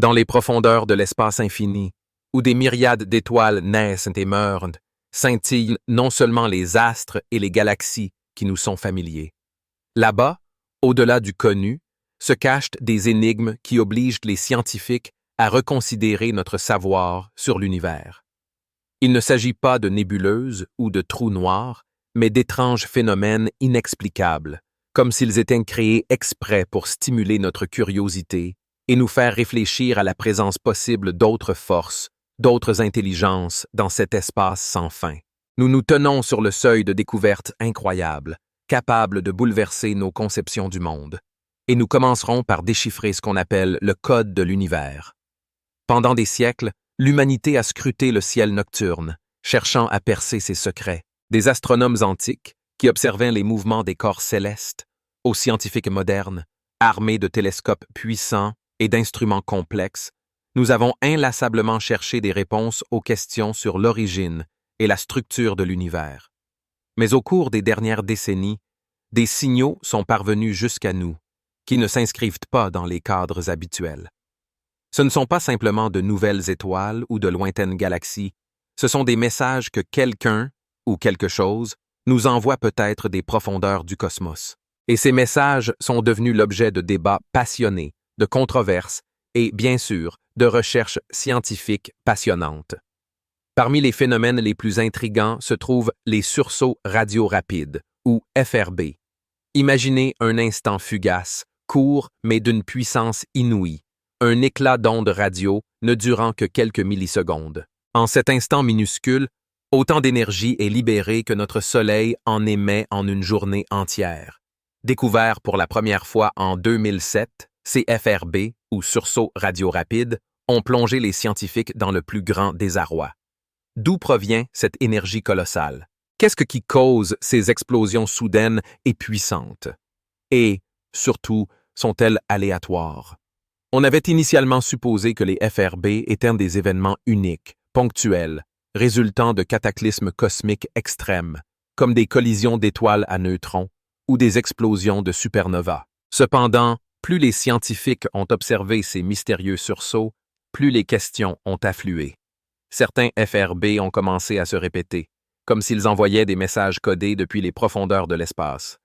Dans les profondeurs de l'espace infini, où des myriades d'étoiles naissent et meurent, scintillent non seulement les astres et les galaxies qui nous sont familiers. Là-bas, au-delà du connu, se cachent des énigmes qui obligent les scientifiques à reconsidérer notre savoir sur l'univers. Il ne s'agit pas de nébuleuses ou de trous noirs, mais d'étranges phénomènes inexplicables, comme s'ils étaient créés exprès pour stimuler notre curiosité et nous faire réfléchir à la présence possible d'autres forces, d'autres intelligences dans cet espace sans fin. Nous nous tenons sur le seuil de découvertes incroyables, capables de bouleverser nos conceptions du monde. Et nous commencerons par déchiffrer ce qu'on appelle le code de l'univers. Pendant des siècles, l'humanité a scruté le ciel nocturne, cherchant à percer ses secrets. Des astronomes antiques, qui observaient les mouvements des corps célestes, aux scientifiques modernes, armés de télescopes puissants et d'instruments complexes, nous avons inlassablement cherché des réponses aux questions sur l'origine et la structure de l'univers. Mais au cours des dernières décennies, des signaux sont parvenus jusqu'à nous, qui ne s'inscrivent pas dans les cadres habituels. Ce ne sont pas simplement de nouvelles étoiles ou de lointaines galaxies, ce sont des messages que quelqu'un ou quelque chose nous envoie peut-être des profondeurs du cosmos. Et ces messages sont devenus l'objet de débats passionnés, de controverses et, bien sûr, de recherches scientifiques passionnantes. Parmi les phénomènes les plus intrigants se trouvent les sursauts radio-rapides, ou FRB. Imaginez un instant fugace, court mais d'une puissance inouïe, un éclat d'onde radio ne durant que quelques millisecondes. En cet instant minuscule, autant d'énergie est libérée que notre Soleil en émet en une journée entière. Découverts pour la première fois en 2007, ces FRB, ou sursauts radio rapides, ont plongé les scientifiques dans le plus grand désarroi. D'où provient cette énergie colossale? Qu'est-ce qui cause ces explosions soudaines et puissantes? Et, surtout, sont-elles aléatoires? On avait initialement supposé que les FRB étaient des événements uniques, ponctuels, résultant de cataclysmes cosmiques extrêmes, comme des collisions d'étoiles à neutrons ou des explosions de supernovas. Cependant, plus les scientifiques ont observé ces mystérieux sursauts, plus les questions ont afflué. Certains FRB ont commencé à se répéter, comme s'ils envoyaient des messages codés depuis les profondeurs de l'espace.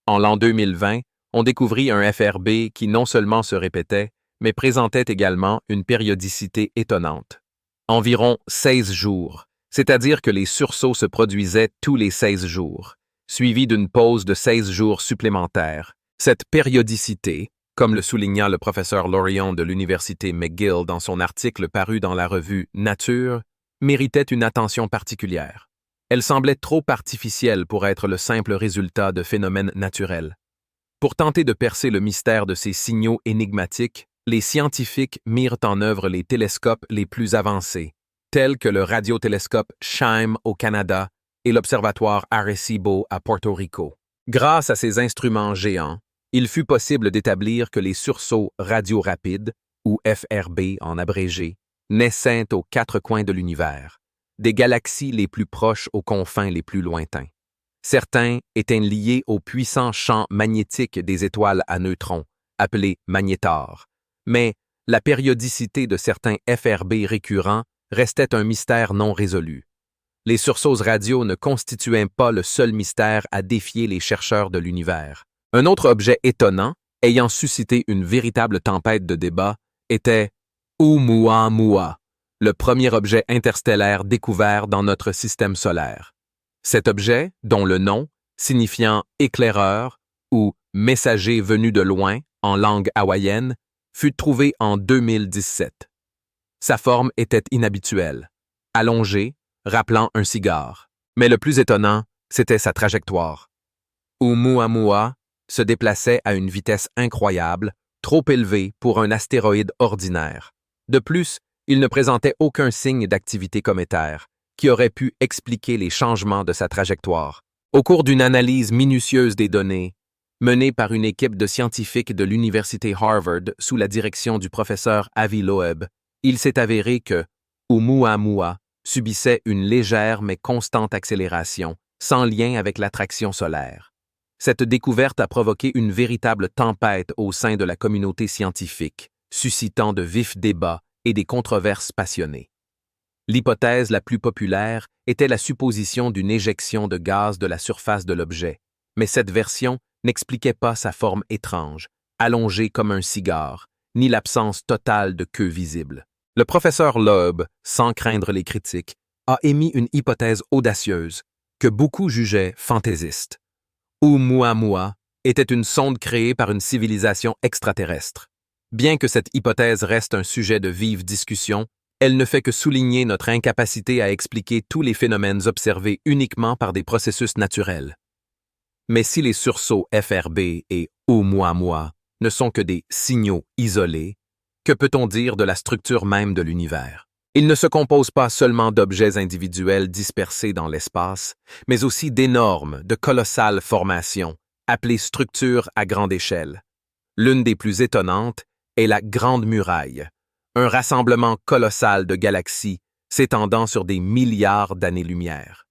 En l'an 2020, on découvrit un FRB qui non seulement se répétait, mais présentait également une périodicité étonnante. Environ 16 jours, c'est-à-dire que les sursauts se produisaient tous les 16 jours, suivis d'une pause de 16 jours supplémentaires. Cette périodicité, comme le souligna le professeur Lorion de l'Université McGill dans son article paru dans la revue Nature, méritait une attention particulière. Elle semblait trop artificielle pour être le simple résultat de phénomènes naturels. Pour tenter de percer le mystère de ces signaux énigmatiques, les scientifiques mirent en œuvre les télescopes les plus avancés, tels que le radiotélescope CHIME au Canada et l'observatoire Arecibo à Porto Rico. Grâce à ces instruments géants, il fut possible d'établir que les sursauts radio-rapides, ou FRB en abrégé, naissaient aux quatre coins de l'univers, des galaxies les plus proches aux confins les plus lointains. Certains étaient liés aux puissants champs magnétiques des étoiles à neutrons, appelés magnétars, mais la périodicité de certains FRB récurrents restait un mystère non résolu. Les sursauts radio ne constituaient pas le seul mystère à défier les chercheurs de l'univers. Un autre objet étonnant, ayant suscité une véritable tempête de débat, était Oumuamua, le premier objet interstellaire découvert dans notre système solaire. Cet objet, dont le nom, signifiant éclaireur ou messager venu de loin en langue hawaïenne, fut trouvé en 2017. Sa forme était inhabituelle, allongée, rappelant un cigare. Mais le plus étonnant, c'était sa trajectoire. Oumuamua se déplaçait à une vitesse incroyable, trop élevée pour un astéroïde ordinaire. De plus, il ne présentait aucun signe d'activité cométaire, qui aurait pu expliquer les changements de sa trajectoire. Au cours d'une analyse minutieuse des données, menée par une équipe de scientifiques de l'Université Harvard sous la direction du professeur Avi Loeb, il s'est avéré que Oumuamua subissait une légère mais constante accélération, sans lien avec l'attraction solaire. Cette découverte a provoqué une véritable tempête au sein de la communauté scientifique, suscitant de vifs débats et des controverses passionnées. L'hypothèse la plus populaire était la supposition d'une éjection de gaz de la surface de l'objet, mais cette version n'expliquait pas sa forme étrange, allongée comme un cigare, ni l'absence totale de queue visible. Le professeur Loeb, sans craindre les critiques, a émis une hypothèse audacieuse que beaucoup jugeaient fantaisiste. Oumuamua était une sonde créée par une civilisation extraterrestre. Bien que cette hypothèse reste un sujet de vive discussion, elle ne fait que souligner notre incapacité à expliquer tous les phénomènes observés uniquement par des processus naturels. Mais si les sursauts FRB et Oumuamua ne sont que des signaux isolés, que peut-on dire de la structure même de l'univers? Ils ne se composent pas seulement d'objets individuels dispersés dans l'espace, mais aussi d'énormes, de colossales formations, appelées structures à grande échelle. L'une des plus étonnantes est la Grande Muraille, un rassemblement colossal de galaxies s'étendant sur des milliards d'années-lumière.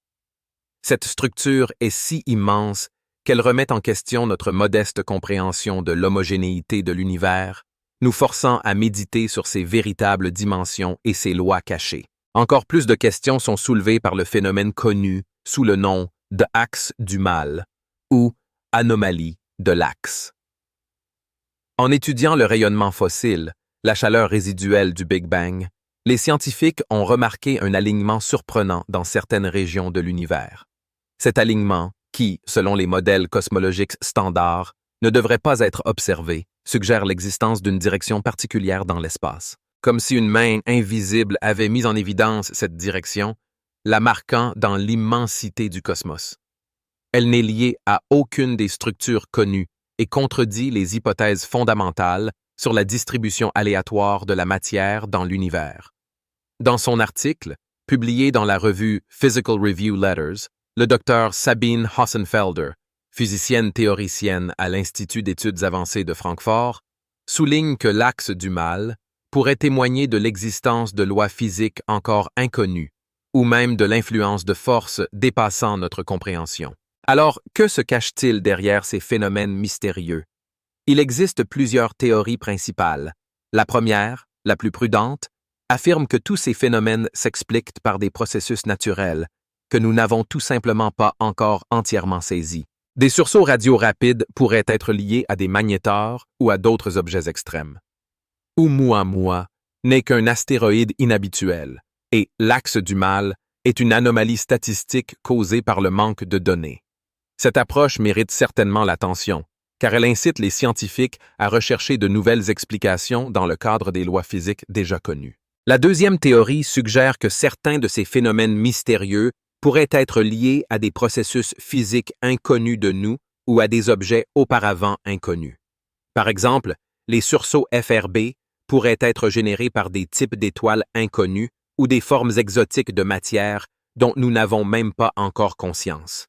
Cette structure est si immense qu'elle remet en question notre modeste compréhension de l'homogénéité de l'univers, nous forçant à méditer sur ses véritables dimensions et ses lois cachées. Encore plus de questions sont soulevées par le phénomène connu sous le nom d'axe du mal ou anomalie de l'axe. En étudiant le rayonnement fossile, la chaleur résiduelle du Big Bang, les scientifiques ont remarqué un alignement surprenant dans certaines régions de l'univers. Cet alignement, qui, selon les modèles cosmologiques standards, ne devrait pas être observé, suggère l'existence d'une direction particulière dans l'espace. Comme si une main invisible avait mis en évidence cette direction, la marquant dans l'immensité du cosmos. Elle n'est liée à aucune des structures connues et contredit les hypothèses fondamentales sur la distribution aléatoire de la matière dans l'univers. Dans son article, publié dans la revue Physical Review Letters, le docteur Sabine Hossenfelder, physicienne théoricienne à l'Institut d'études avancées de Francfort, souligne que l'axe du mal pourrait témoigner de l'existence de lois physiques encore inconnues, ou même de l'influence de forces dépassant notre compréhension. Alors, que se cache-t-il derrière ces phénomènes mystérieux? Il existe plusieurs théories principales. La première, la plus prudente, affirme que tous ces phénomènes s'expliquent par des processus naturels, que nous n'avons tout simplement pas encore entièrement saisis. Des sursauts radio rapides pourraient être liés à des magnétors ou à d'autres objets extrêmes. Oumuamua n'est qu'un astéroïde inhabituel, et l'axe du mal est une anomalie statistique causée par le manque de données. Cette approche mérite certainement l'attention, car elle incite les scientifiques à rechercher de nouvelles explications dans le cadre des lois physiques déjà connues. La deuxième théorie suggère que certains de ces phénomènes mystérieux pourraient être liés à des processus physiques inconnus de nous ou à des objets auparavant inconnus. Par exemple, les sursauts FRB pourraient être générés par des types d'étoiles inconnues ou des formes exotiques de matière dont nous n'avons même pas encore conscience.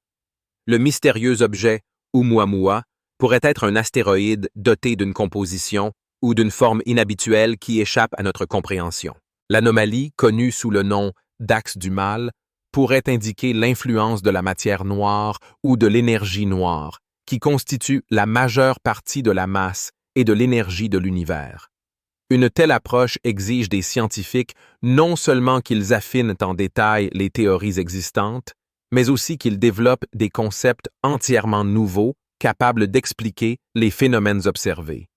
Le mystérieux objet Oumuamua pourrait être un astéroïde doté d'une composition ou d'une forme inhabituelle qui échappe à notre compréhension. L'anomalie, connue sous le nom d'axe du mal, pourrait indiquer l'influence de la matière noire ou de l'énergie noire, qui constitue la majeure partie de la masse et de l'énergie de l'univers. Une telle approche exige des scientifiques non seulement qu'ils affinent en détail les théories existantes, mais aussi qu'ils développent des concepts entièrement nouveaux capables d'expliquer les phénomènes observés.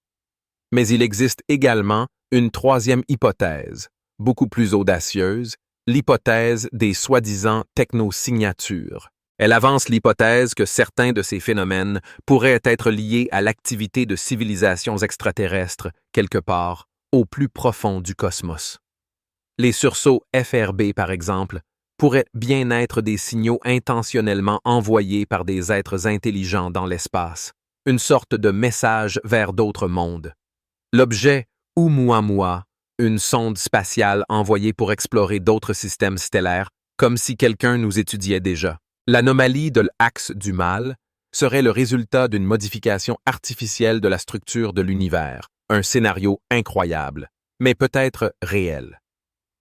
Mais il existe également une troisième hypothèse, beaucoup plus audacieuse, l'hypothèse des soi-disant technosignatures. Elle avance l'hypothèse que certains de ces phénomènes pourraient être liés à l'activité de civilisations extraterrestres, quelque part, au plus profond du cosmos. Les sursauts FRB, par exemple, pourraient bien être des signaux intentionnellement envoyés par des êtres intelligents dans l'espace, une sorte de message vers d'autres mondes. L'objet Oumuamua, une sonde spatiale envoyée pour explorer d'autres systèmes stellaires, comme si quelqu'un nous étudiait déjà. L'anomalie de l'axe du mal serait le résultat d'une modification artificielle de la structure de l'univers, un scénario incroyable, mais peut-être réel.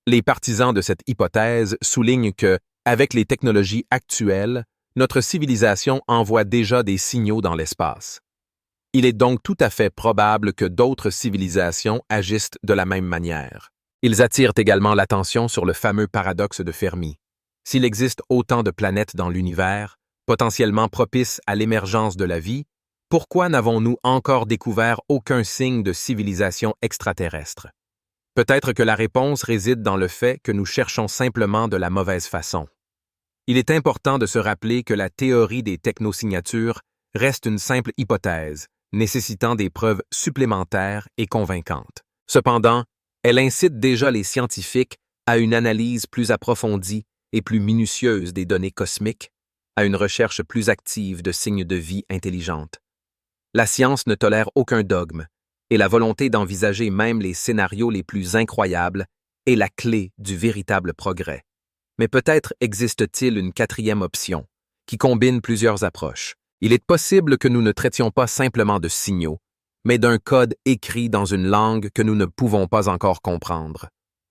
Les partisans de cette hypothèse soulignent que, avec les technologies actuelles, notre civilisation envoie déjà des signaux dans l'espace. Il est donc tout à fait probable que d'autres civilisations agissent de la même manière. Ils attirent également l'attention sur le fameux paradoxe de Fermi. S'il existe autant de planètes dans l'univers, potentiellement propices à l'émergence de la vie, pourquoi n'avons-nous encore découvert aucun signe de civilisation extraterrestre? Peut-être que la réponse réside dans le fait que nous cherchons simplement de la mauvaise façon. Il est important de se rappeler que la théorie des technosignatures reste une simple hypothèse, nécessitant des preuves supplémentaires et convaincantes. Cependant, elle incite déjà les scientifiques à une analyse plus approfondie et plus minutieuse des données cosmiques, à une recherche plus active de signes de vie intelligente. La science ne tolère aucun dogme, et la volonté d'envisager même les scénarios les plus incroyables est la clé du véritable progrès. Mais peut-être existe-t-il une quatrième option, qui combine plusieurs approches. Il est possible que nous ne traitions pas simplement de signaux, mais d'un code écrit dans une langue que nous ne pouvons pas encore comprendre.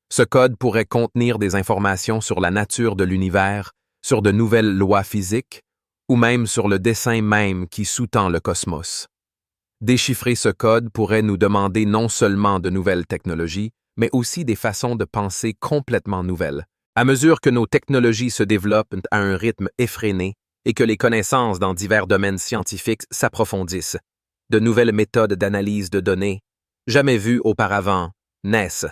Ce code pourrait contenir des informations sur la nature de l'univers, sur de nouvelles lois physiques, ou même sur le dessin même qui sous-tend le cosmos. Déchiffrer ce code pourrait nous demander non seulement de nouvelles technologies, mais aussi des façons de penser complètement nouvelles. À mesure que nos technologies se développent à un rythme effréné et que les connaissances dans divers domaines scientifiques s'approfondissent, de nouvelles méthodes d'analyse de données, jamais vues auparavant, naissent.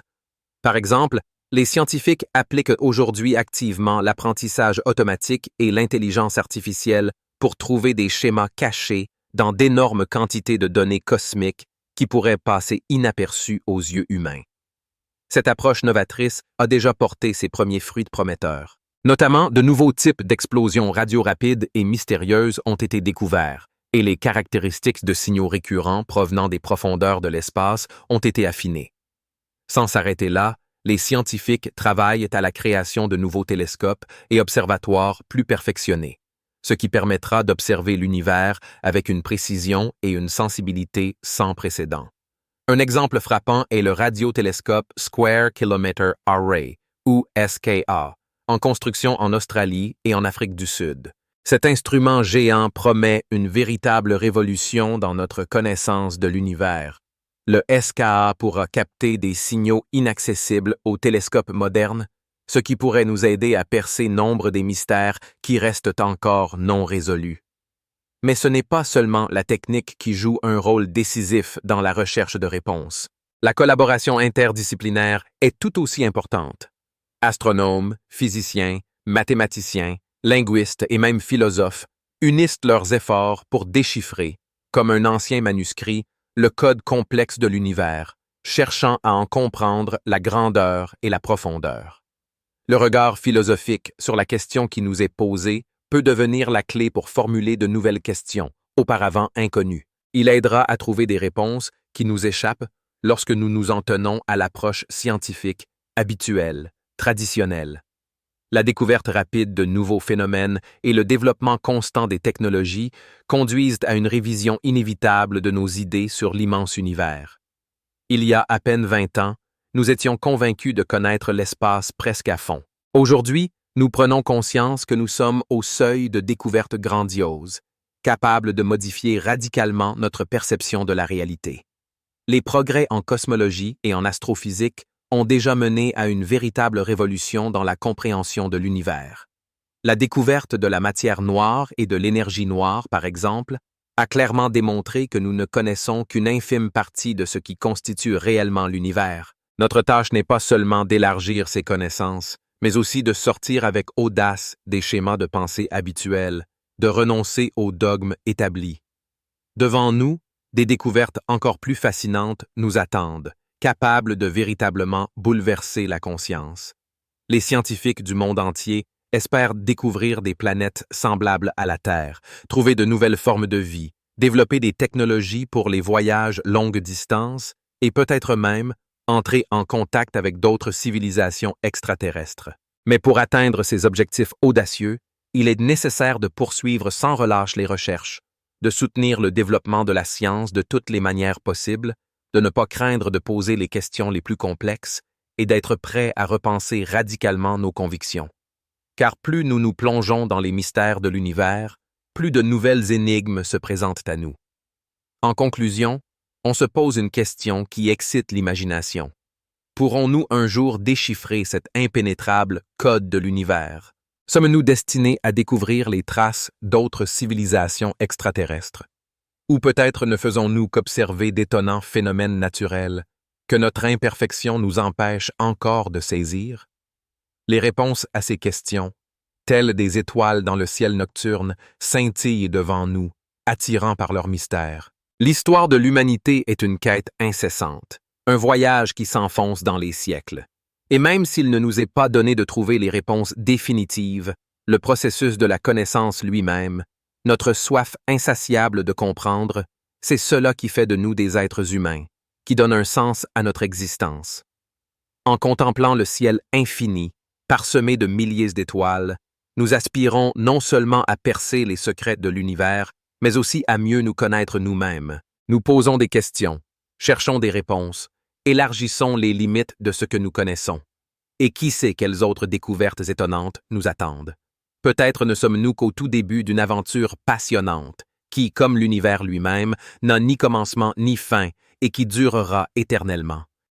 Par exemple, les scientifiques appliquent aujourd'hui activement l'apprentissage automatique et l'intelligence artificielle pour trouver des schémas cachés dans d'énormes quantités de données cosmiques qui pourraient passer inaperçues aux yeux humains. Cette approche novatrice a déjà porté ses premiers fruits prometteurs. Notamment, de nouveaux types d'explosions radiorapides et mystérieuses ont été découverts, et les caractéristiques de signaux récurrents provenant des profondeurs de l'espace ont été affinées. Sans s'arrêter là, les scientifiques travaillent à la création de nouveaux télescopes et observatoires plus perfectionnés, ce qui permettra d'observer l'univers avec une précision et une sensibilité sans précédent. Un exemple frappant est le radiotélescope Square Kilometre Array, ou SKA, en construction en Australie et en Afrique du Sud. Cet instrument géant promet une véritable révolution dans notre connaissance de l'univers. Le SKA pourra capter des signaux inaccessibles aux télescopes modernes, ce qui pourrait nous aider à percer nombre des mystères qui restent encore non résolus. Mais ce n'est pas seulement la technique qui joue un rôle décisif dans la recherche de réponses. La collaboration interdisciplinaire est tout aussi importante. Astronomes, physiciens, mathématiciens, linguistes et même philosophes unissent leurs efforts pour déchiffrer, comme un ancien manuscrit, le code complexe de l'univers, cherchant à en comprendre la grandeur et la profondeur. Le regard philosophique sur la question qui nous est posée peut devenir la clé pour formuler de nouvelles questions, auparavant inconnues. Il aidera à trouver des réponses qui nous échappent lorsque nous nous en tenons à l'approche scientifique, habituelle, traditionnelle. La découverte rapide de nouveaux phénomènes et le développement constant des technologies conduisent à une révision inévitable de nos idées sur l'immense univers. Il y a à peine 20 ans, nous étions convaincus de connaître l'espace presque à fond. Aujourd'hui, nous prenons conscience que nous sommes au seuil de découvertes grandioses, capables de modifier radicalement notre perception de la réalité. Les progrès en cosmologie et en astrophysique ont déjà mené à une véritable révolution dans la compréhension de l'univers. La découverte de la matière noire et de l'énergie noire, par exemple, a clairement démontré que nous ne connaissons qu'une infime partie de ce qui constitue réellement l'univers. Notre tâche n'est pas seulement d'élargir ces connaissances, mais aussi de sortir avec audace des schémas de pensée habituels, de renoncer aux dogmes établis. Devant nous, des découvertes encore plus fascinantes nous attendent, capables de véritablement bouleverser la conscience. Les scientifiques du monde entier espèrent découvrir des planètes semblables à la Terre, trouver de nouvelles formes de vie, développer des technologies pour les voyages longue distance et peut-être même entrer en contact avec d'autres civilisations extraterrestres. Mais pour atteindre ces objectifs audacieux, il est nécessaire de poursuivre sans relâche les recherches, de soutenir le développement de la science de toutes les manières possibles, de ne pas craindre de poser les questions les plus complexes et d'être prêt à repenser radicalement nos convictions. Car plus nous nous plongeons dans les mystères de l'univers, plus de nouvelles énigmes se présentent à nous. En conclusion, on se pose une question qui excite l'imagination. Pourrons-nous un jour déchiffrer cet impénétrable code de l'univers? Sommes-nous destinés à découvrir les traces d'autres civilisations extraterrestres? Ou peut-être ne faisons-nous qu'observer d'étonnants phénomènes naturels que notre imperfection nous empêche encore de saisir? Les réponses à ces questions, telles des étoiles dans le ciel nocturne, scintillent devant nous, attirant par leur mystère. L'histoire de l'humanité est une quête incessante, un voyage qui s'enfonce dans les siècles. Et même s'il ne nous est pas donné de trouver les réponses définitives, le processus de la connaissance lui-même, notre soif insatiable de comprendre, c'est cela qui fait de nous des êtres humains, qui donne un sens à notre existence. En contemplant le ciel infini, parsemé de milliers d'étoiles, nous aspirons non seulement à percer les secrets de l'univers, mais aussi à mieux nous connaître nous-mêmes. Nous posons des questions, cherchons des réponses, élargissons les limites de ce que nous connaissons. Et qui sait quelles autres découvertes étonnantes nous attendent? Peut-être ne sommes-nous qu'au tout début d'une aventure passionnante, qui, comme l'univers lui-même, n'a ni commencement ni fin et qui durera éternellement.